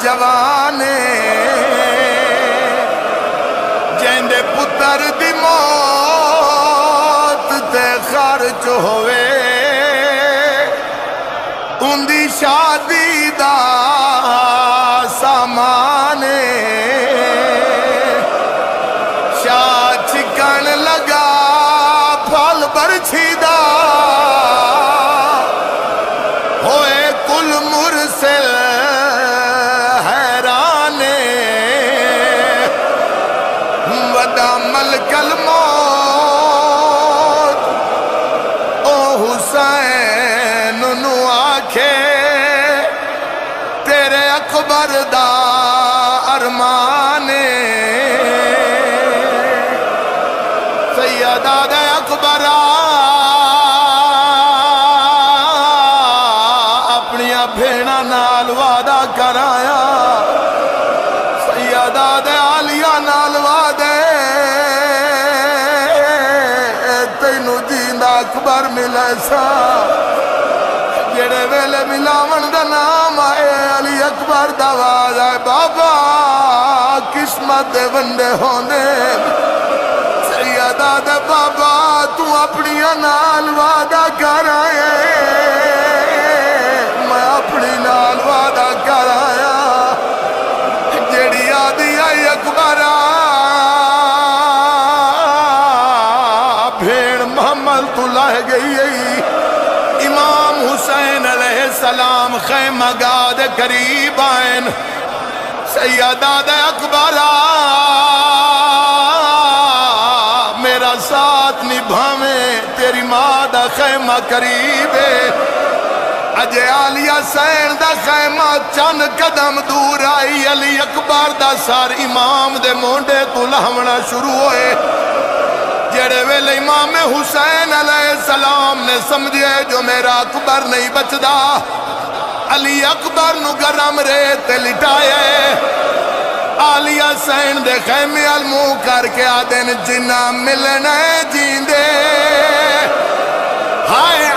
جوانے جیندے پتر دی موت تے خرچ ہوئے ان دی شادی دا سامانے شاہ چکن لگا پھل برچھی دا ہوئے کل مرسل حیرانے ودا ملک الموت او حسین نو آکھے تیرے اکبر دا ارمانے سیدہ دے اکبر اپنیا بھیڑا نال وعدہ کرایا سیدہ دے عالیہ نال وعدے تینو جیندہ اکبر ملے سا جڑے ویلے ملاون دا نام آئے علی اکبر دا وعدہ ہے بابا قسمت دے ونڈے ہونے سیدہ دے بابا تو اپنی نال وعدہ کر آئے میں اپنی نال وعدہ کر آیا جیڑی آدھی آئی اکبر بھیڑ محمد تو لائے گئی امام حسین علیہ السلام خیمہ گاہ دے قریب آئین سیدہ دے اکبر میرا ساتھ نبھاویں تیری ماں دا خیمہ قریب ہے اجے عالیہ سین دا خیمہ چند قدم دور آئی علی اکبر دا سار امام دے مونڈے تو لہونا شروع ہوئے جڑے ویلے امام حسین علیہ السلام نے سمجھے جو میرا اکبر نہیں بچدا علی اکبر نو گرم ریت لٹائے عالیہ سین دے خیمے المو کر کے آدن جنہ ملنے جیندے ہائے